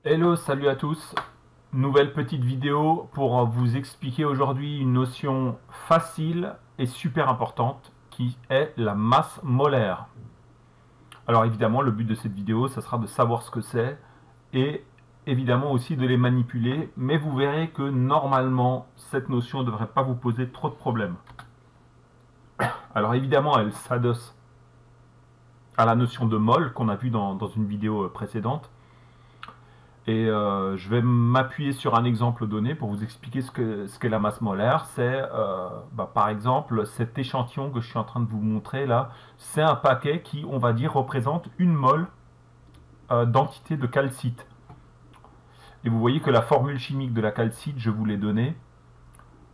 Hello, salut à tous. Nouvelle petite vidéo pour vous expliquer aujourd'hui une notion facile et super importante qui est la masse molaire. Alors évidemment, le but de cette vidéo, ça sera de savoir ce que c'est et évidemment aussi de les manipuler, mais vous verrez que normalement, cette notion ne devrait pas vous poser trop de problèmes. Alors évidemment, elle s'adosse à la notion de mol qu'on a vu dans une vidéo précédente. Et je vais m'appuyer sur un exemple donné pour vous expliquer ce qu'est la masse molaire. C'est par exemple cet échantillon que je suis en train de vous montrer là. C'est un paquet qui, on va dire, représente une mole d'entité de calcite. Et vous voyez que la formule chimique de la calcite, je vous l'ai donnée.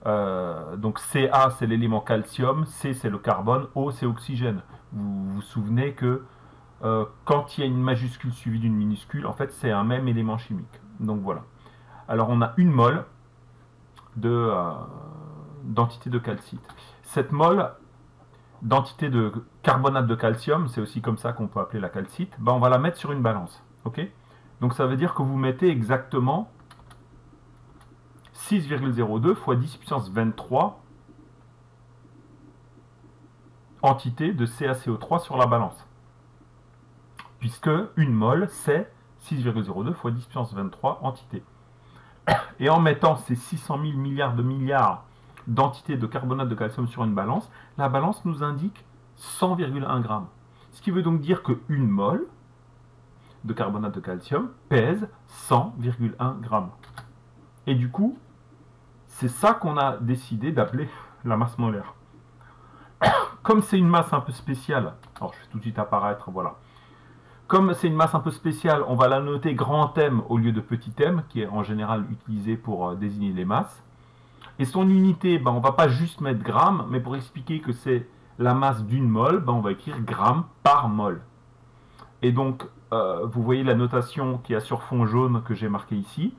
Donc Ca c'est l'élément calcium, C c'est le carbone, O c'est oxygène. Vous vous souvenez que quand il y a une majuscule suivie d'une minuscule, en fait, c'est un même élément chimique. Donc voilà. Alors on a une mole d'entité de calcite. Cette mole d'entité de carbonate de calcium, c'est aussi comme ça qu'on peut appeler la calcite, on va la mettre sur une balance. Ok? Donc ça veut dire que vous mettez exactement 6,02 fois 10 puissance 23 entités de CaCO3 sur la balance. Puisque une mole, c'est 6,02 fois 10 puissance 23 entités. Et en mettant ces 600 000 milliards de milliards d'entités de carbonate de calcium sur une balance, la balance nous indique 100,1 grammes. Ce qui veut donc dire qu'une mole de carbonate de calcium pèse 100,1 grammes. Et du coup, c'est ça qu'on a décidé d'appeler la masse molaire. Comme c'est une masse un peu spéciale, alors je vais tout de suite apparaître, voilà. Comme c'est une masse un peu spéciale, on va la noter grand M au lieu de petit m, qui est en général utilisé pour désigner les masses. Et son unité, on ne va pas juste mettre gramme, mais pour expliquer que c'est la masse d'une mole, on va écrire gramme par mole. Et donc, vous voyez la notation qui a sur fond jaune que j'ai marqué ici.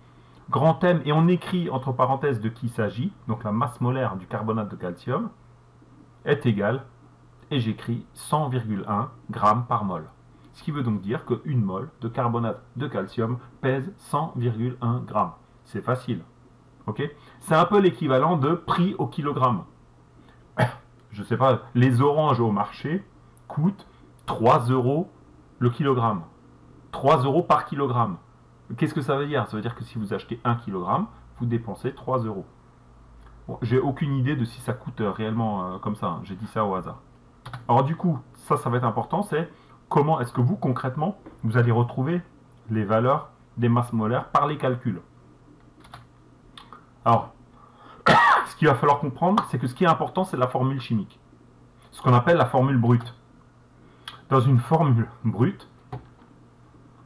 Grand M, et on écrit entre parenthèses de qui il s'agit, donc la masse molaire du carbonate de calcium, est égale, et j'écris 100,1 grammes par mole. Ce qui veut donc dire qu'une mole de carbonate de calcium pèse 100,1 grammes. C'est facile. Okay, c'est un peu l'équivalent de prix au kilogramme. Je ne sais pas, les oranges au marché coûtent 3 euros le kilogramme. 3 euros par kilogramme. Qu'est-ce que ça veut dire? Ça veut dire que si vous achetez 1 kilogramme, vous dépensez 3 euros. Bon, j'ai aucune idée de si ça coûte réellement comme ça. J'ai dit ça au hasard. Alors du coup, ça va être important, c'est comment est-ce que vous, concrètement, vous allez retrouver les valeurs des masses molaires par les calculs. Alors, ce qu'il va falloir comprendre, c'est que ce qui est important, c'est la formule chimique. Ce qu'on appelle la formule brute. Dans une formule brute,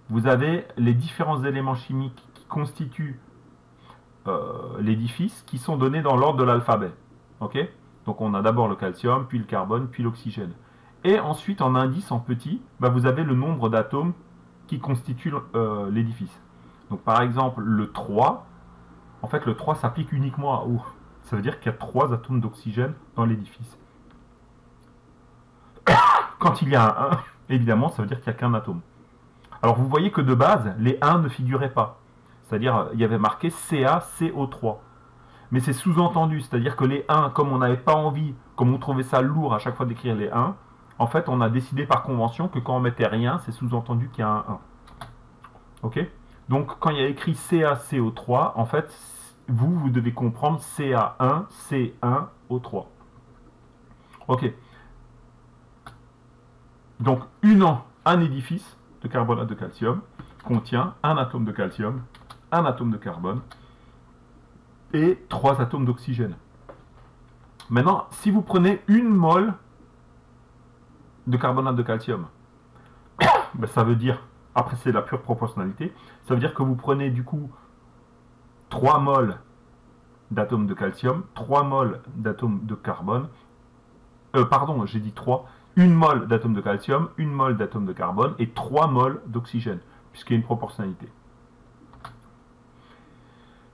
vous avez les différents éléments chimiques qui constituent l'édifice qui sont donnés dans l'ordre de l'alphabet. Okay, donc on a d'abord le calcium, puis le carbone, puis l'oxygène. Et ensuite, en indice, en petit, vous avez le nombre d'atomes qui constituent l'édifice. Donc par exemple, le 3, en fait le 3 s'applique uniquement à O. Ça veut dire qu'il y a 3 atomes d'oxygène dans l'édifice. Quand il y a un 1, évidemment, ça veut dire qu'il n'y a qu'un atome. Alors vous voyez que de base, les 1 ne figuraient pas. C'est-à-dire, il y avait marqué CaCO3. Mais c'est sous-entendu, c'est-à-dire que les 1, comme on n'avait pas envie, comme on trouvait ça lourd à chaque fois d'écrire les 1, en fait, on a décidé par convention que quand on mettait rien, c'est sous-entendu qu'il y a un 1. Ok? Donc, quand il y a écrit CaCO3, en fait, vous devez comprendre Ca1, C1O3. Ok. Donc, un édifice de carbonate de calcium contient un atome de calcium, un atome de carbone et 3 atomes d'oxygène. Maintenant, si vous prenez une mole de carbonate de calcium, ça veut dire, après c'est la pure proportionnalité, ça veut dire que vous prenez du coup 3 moles d'atomes de calcium, 3 moles d'atomes de carbone, pardon, j'ai dit 3, une mole d'atomes de calcium, une mole d'atomes de carbone et 3 moles d'oxygène, puisqu'il y a une proportionnalité.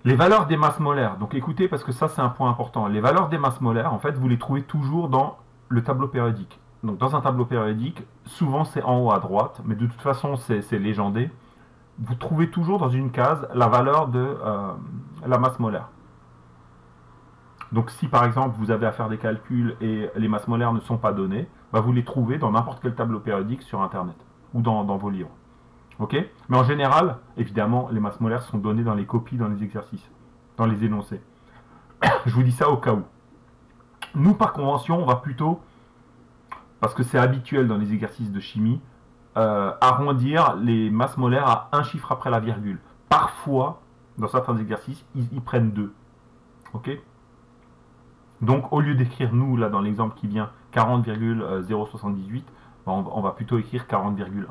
Les valeurs des masses molaires, donc écoutez parce que ça c'est un point important, les valeurs des masses molaires, en fait, vous les trouvez toujours dans le tableau périodique. Donc dans un tableau périodique, souvent c'est en haut à droite, mais de toute façon c'est légendé. vous trouvez toujours dans une case la valeur de la masse molaire. Donc si par exemple vous avez à faire des calculs et les masses molaires ne sont pas données, bah, vous les trouvez dans n'importe quel tableau périodique sur Internet ou dans vos livres. Ok? Mais en général, évidemment, les masses molaires sont données dans les copies, dans les exercices, dans les énoncés. Je vous dis ça au cas où. Nous, par convention, on va plutôt, parce que c'est habituel dans les exercices de chimie, arrondir les masses molaires à un chiffre après la virgule. Parfois, dans certains exercices, ils prennent 2. Ok? Donc, au lieu d'écrire, nous, là, dans l'exemple qui vient, 40,078, on va plutôt écrire 40,1.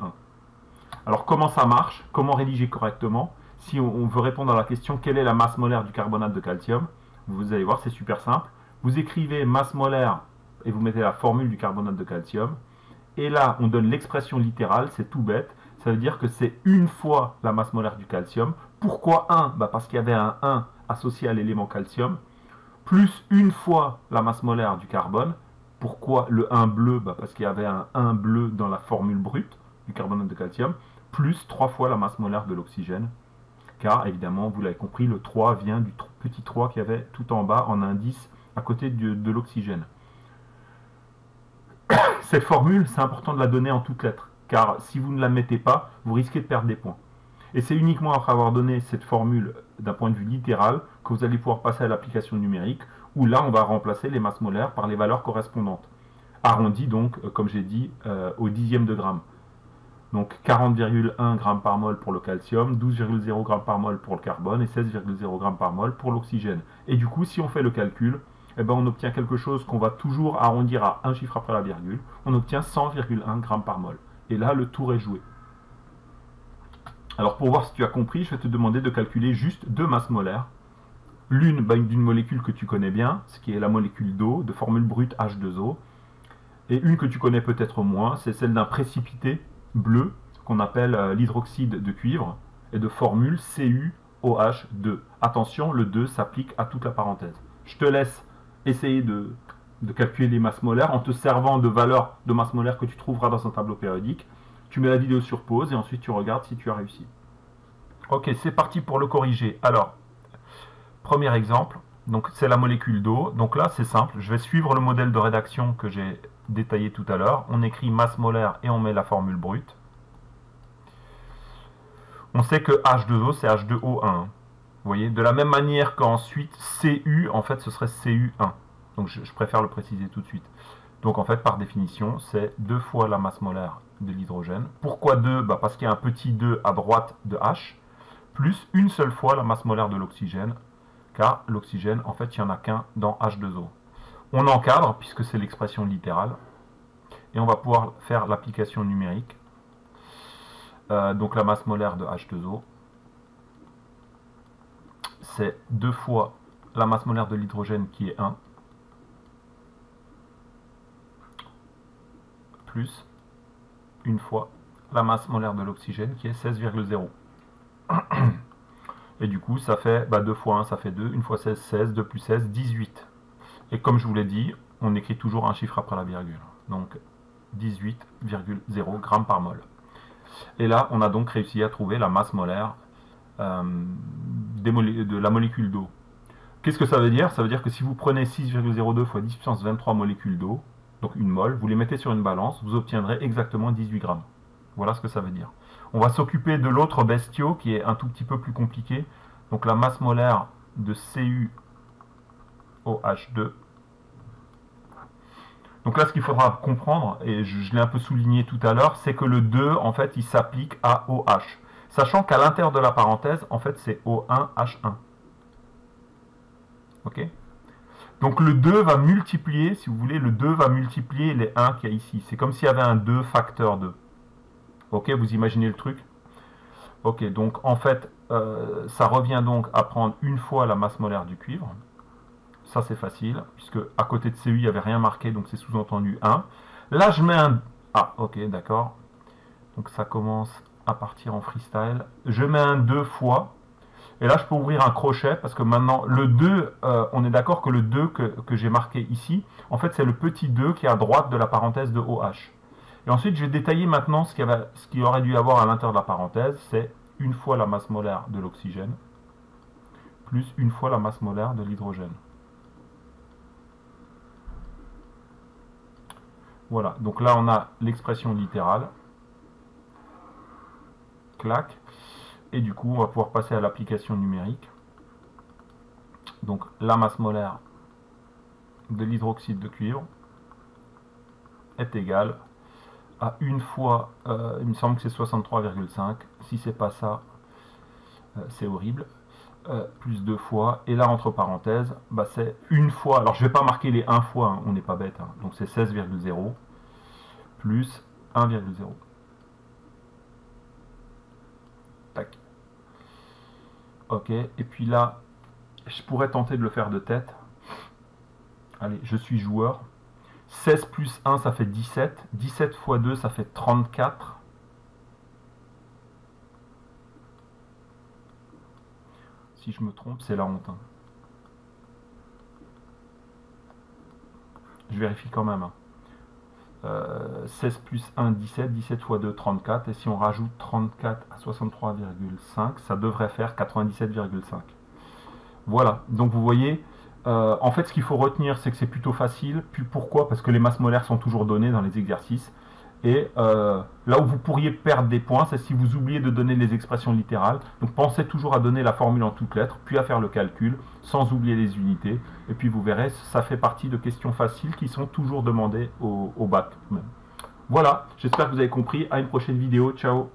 Alors, comment ça marche? Comment rédiger correctement? Si on veut répondre à la question, quelle est la masse molaire du carbonate de calcium? Vous allez voir, c'est super simple. Vous écrivez masse molaire et vous mettez la formule du carbonate de calcium. Et là, on donne l'expression littérale, c'est tout bête. Ça veut dire que c'est une fois la masse molaire du calcium. Pourquoi 1? Bah parce qu'il y avait un 1 associé à l'élément calcium. Plus une fois la masse molaire du carbone. Pourquoi le 1 bleu? Bah parce qu'il y avait un 1 bleu dans la formule brute du carbonate de calcium. Plus 3 fois la masse molaire de l'oxygène. Car, évidemment, vous l'avez compris, le 3 vient du petit 3 qu'il y avait tout en bas en indice à côté de l'oxygène. Cette formule, c'est important de la donner en toutes lettres, car si vous ne la mettez pas, vous risquez de perdre des points. Et c'est uniquement après avoir donné cette formule d'un point de vue littéral que vous allez pouvoir passer à l'application numérique, où là, on va remplacer les masses molaires par les valeurs correspondantes. Arrondi donc, comme j'ai dit, au dixième de gramme. Donc 40,1 g par mol pour le calcium, 12,0 g par mol pour le carbone et 16,0 g par mol pour l'oxygène. Et du coup, si on fait le calcul, eh ben, on obtient quelque chose qu'on va toujours arrondir à un chiffre après la virgule. On obtient 100,1 g par mol. Et là, le tour est joué. Alors pour voir si tu as compris, je vais te demander de calculer juste deux masses molaires. L'une d'une molécule que tu connais bien, ce qui est la molécule d'eau, de formule brute H2O. Et une que tu connais peut-être moins, c'est celle d'un précipité bleu, qu'on appelle l'hydroxyde de cuivre, et de formule CuOH2. Attention, le 2 s'applique à toute la parenthèse. Je te laisse essayer de calculer les masses molaires en te servant de valeurs de masse molaire que tu trouveras dans un tableau périodique. Tu mets la vidéo sur pause et ensuite tu regardes si tu as réussi. Ok, c'est parti pour le corriger. Alors, premier exemple, donc c'est la molécule d'eau. Donc là, c'est simple, je vais suivre le modèle de rédaction que j'ai détaillé tout à l'heure. On écrit masse molaire et on met la formule brute. On sait que H2O, c'est H2O1. Vous voyez, de la même manière qu'ensuite Cu, en fait, ce serait Cu1. Donc je préfère le préciser tout de suite. Donc en fait, par définition, c'est 2 fois la masse molaire de l'hydrogène. Pourquoi 2? Bah parce qu'il y a un petit 2 à droite de H, plus une seule fois la masse molaire de l'oxygène, car l'oxygène, en fait, il n'y en a qu'un dans H2O. On encadre, puisque c'est l'expression littérale, et on va pouvoir faire l'application numérique. Donc la masse molaire de H2O, c'est 2 fois la masse molaire de l'hydrogène qui est 1, plus une fois la masse molaire de l'oxygène qui est 16,0. Et du coup, ça fait 2 fois 1, ça fait 2. 1 fois 16, 16. 2 plus 16, 18. Et comme je vous l'ai dit, on écrit toujours un chiffre après la virgule. Donc 18,0 grammes par mol. Et là, on a donc réussi à trouver la masse molaire de la molécule d'eau. Qu'est-ce que ça veut dire? Ça veut dire que si vous prenez 6,02 fois 10 puissance 23 molécules d'eau, donc une mole, vous les mettez sur une balance, vous obtiendrez exactement 18 grammes. Voilà ce que ça veut dire. On va s'occuper de l'autre bestiau qui est un tout petit peu plus compliqué. Donc la masse molaire de CuOH2. Donc là, ce qu'il faudra comprendre, et je l'ai un peu souligné tout à l'heure, c'est que le 2, en fait, il s'applique à OH. Sachant qu'à l'intérieur de la parenthèse, en fait, c'est O1H1. Ok? Donc le 2 va multiplier, si vous voulez, le 2 va multiplier les 1 qu'il y a ici. C'est comme s'il y avait un 2 facteur 2. Ok, vous imaginez le truc? Ok, donc en fait, ça revient donc à prendre une fois la masse molaire du cuivre. Ça c'est facile, puisque à côté de Cu, il n'y avait rien marqué, donc c'est sous-entendu 1. Là, je mets un... Ah, ok, d'accord. Donc ça commence à partir en freestyle. Je mets un 2 fois. Et là, je peux ouvrir un crochet, parce que maintenant, le 2, on est d'accord que le 2 que j'ai marqué ici, en fait, c'est le petit 2 qui est à droite de la parenthèse de OH. Et ensuite, je vais détailler maintenant ce qu'il aurait dû y avoir à l'intérieur de la parenthèse, c'est une fois la masse molaire de l'oxygène, plus une fois la masse molaire de l'hydrogène. Voilà, donc là on a l'expression littérale. Clac. Et du coup, on va pouvoir passer à l'application numérique. Donc la masse molaire de l'hydroxyde de cuivre est égale à une fois, il me semble que c'est 63,5. Si c'est pas ça, c'est horrible. Plus 2 fois. Et là, entre parenthèses, bah, c'est une fois. Alors, je vais pas marquer les 1 fois, hein, on n'est pas bête. Hein. Donc, c'est 16,0 plus 1,0. Tac. Ok. Et puis là, je pourrais tenter de le faire de tête. Allez, je suis joueur. 16 plus 1, ça fait 17. 17 fois 2, ça fait 34. Si je me trompe, c'est la honte. Hein. Je vérifie quand même. Hein. 16 plus 1, 17. 17 fois 2, 34. Et si on rajoute 34 à 63,5, ça devrait faire 97,5. Voilà. Donc vous voyez, en fait, ce qu'il faut retenir, c'est que c'est plutôt facile. Puis pourquoi? Parce que les masses molaires sont toujours données dans les exercices. Et là où vous pourriez perdre des points, c'est si vous oubliez de donner les expressions littérales. Donc pensez toujours à donner la formule en toutes lettres, puis à faire le calcul, sans oublier les unités. Et puis vous verrez, ça fait partie de questions faciles qui sont toujours demandées au bac même. Voilà, j'espère que vous avez compris. À une prochaine vidéo. Ciao.